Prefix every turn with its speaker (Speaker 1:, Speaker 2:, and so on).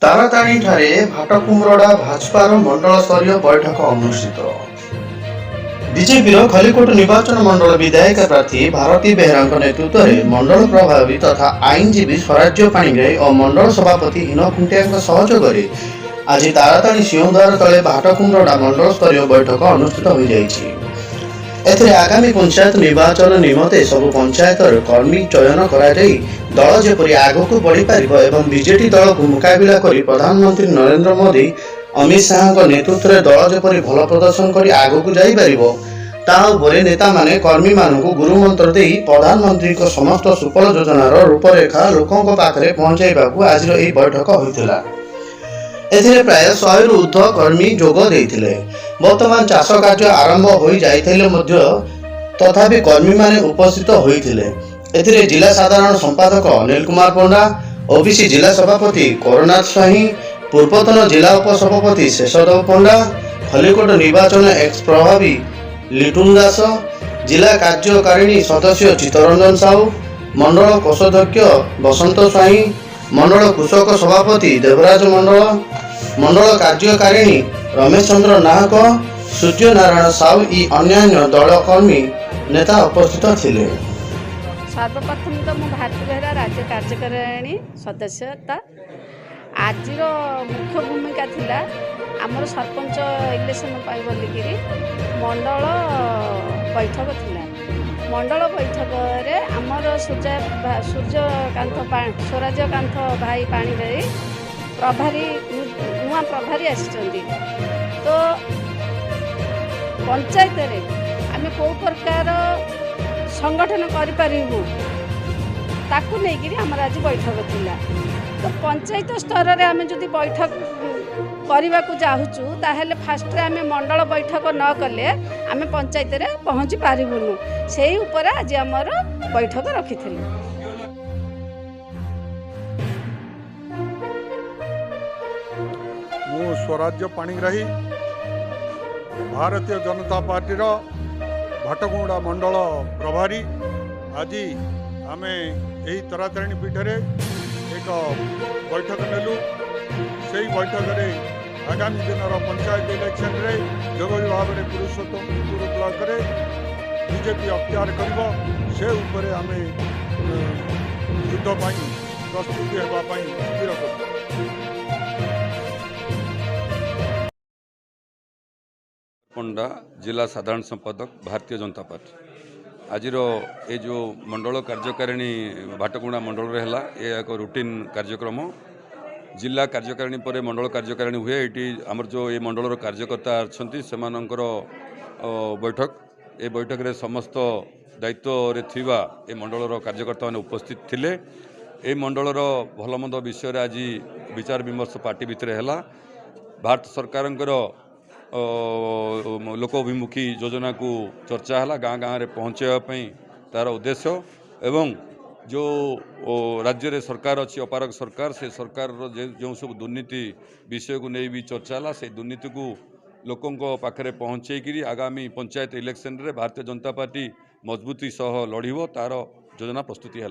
Speaker 1: ताराताणी ठारे भाटकुमरडा भाजपार मंडल स्तरीय बैठक अनुष्ठित। बीजेपी खलिकोट निर्वाचन मंडल विधायक प्रार्थी भारती बेहरा नेतृत्व में मंडल प्रभावी तथा आईनजीवी स्वराज्य पाणिग्राही और मंडल सभापति हिन खुंटिया सहयोग आज ताराताणी सिंहद्वार तले भाटकुमरडा मंडल स्तरीय बैठक अनुष्ठित हो जाइछि। आगामी पंचायत निर्वाचन निमते सबु पंचायत कर्मी चयन कराई दल जेपरी आगक बढ़ी पारिब एवं बीजेपी दल को मुकाबिला करी प्रधानमंत्री नरेंद्र मोदी अमित शाह नेतृत्व में दल जेपरी भल प्रदर्शन करी आगक जाई पारिब ताउपरे नेता माने कर्मी मानकु गुरुमंत्र देई प्रधानमंत्री को समस्त सुफल योजनार रूपरेखा लोकों पाखरे पहुंचाइबाकू आज एही बैठक होइतिला। एथिरे प्राय 100 रु ऊर्ध्व कर्मी जोग देइथिले। वर्तमान चाष कार्य आरंभ हो जाइथिले मध्य तथापि कर्मी माने उपस्थित होइथिले। एथिरे जिला साधारण संपादक अनिल कुमार पंडा, ओबीसी जिला सभापति कोरोनाथ स्वाही, पूर्वतन जिला उपसभापति शेषदेव पंडा, खलिकोट निर्वाचन एक्स प्रभावी लिटुन दास, जिला कार्यकारिणी सदस्य चित्तरंजन साहू, मंडल कोषाध्यक्ष बसंत स्वाही, मंडल कृषक सभापति देवराज मंडल, मंडल कार्यकारिणी रमेश चंद्र नाहक, सूर्य नारायण साहू अन्य दल कर्मी नेता उपस्थित थिले।
Speaker 2: सर्वप्रथम तो मु भारती बेहरा राज्य कार्यकारिणी सदस्यता आज मुख्य भूमिका थिला आमर सरपंच इलेक्शन बोलिकी मंडल बैठक थिला। मंडल बैठक रे आमर सूर्यकांत स्वराज्यकांत भाई पाणिग्राही प्रभारी नुआ प्रभारी आसिचंदी। तो पंचायत रे आमे को प्रकार संगठन करि परिबु ताकू नै कि हमर आज बैठक थिला। तो पंचायत स्तर रे आमे जदि बैठक करने को चाहूँ ताहले फास्ट आम मंडल बैठक न कले आम पंचायत रे पहुँची पारिबुनु से ऊपर आज आमर बैठक रखी।
Speaker 3: मु स्वराज्य पाणिग्राही भारतीय जनता पार्टी भाटकुमरडा मंडल प्रभारी आज आम यही तारातारिणी पीठ में एक बैठक नेलु। से बैठक में आगामी दिन पंचायत इलेक्शन रे जगह भाव में पुरुषोत्तमपुर ब्लॉक रे बीजेपी अख्तियार कर से ऊपर आम युद्ध प्रस्तुति होगापी स्थिर कर।
Speaker 4: पंडा जिला साधारण संपादक भारतीय जनता पार्टी आज ये जो मंडल कार्यकारिणी भाटकुमरडा मंडल रे हला ये एक रूटीन कार्यक्रम। जिला कार्यकारिणी पर मंडल कार्यकारिणी हुए ये आमर जो ये मंडल कार्यकर्ता अच्छा से बैठक ये बैठक रे समस्त दायित्व रे थिबा ये मंडल कार्यकर्ता मैंने उपस्थित थिले। ये मंडल भल मंद विषय आज विचार विमर्श पार्टी भितर है। भारत सरकार लोकोभिमुखी योजना को चर्चा है गाँ गाँव में पहुँचापी तार उद्देश्य एवं जो राज्य रे सरकार अच्छी अपारक सरकार से सरकार जो सब दुर्नीति विषय को नहीं भी चर्चा है से दुर्नीति को लोकों पाखरे पहुँचे आगामी पंचायत इलेक्शन रे भारतीय जनता पार्टी मजबूती सह लड़ब तार योजना प्रस्तुति है।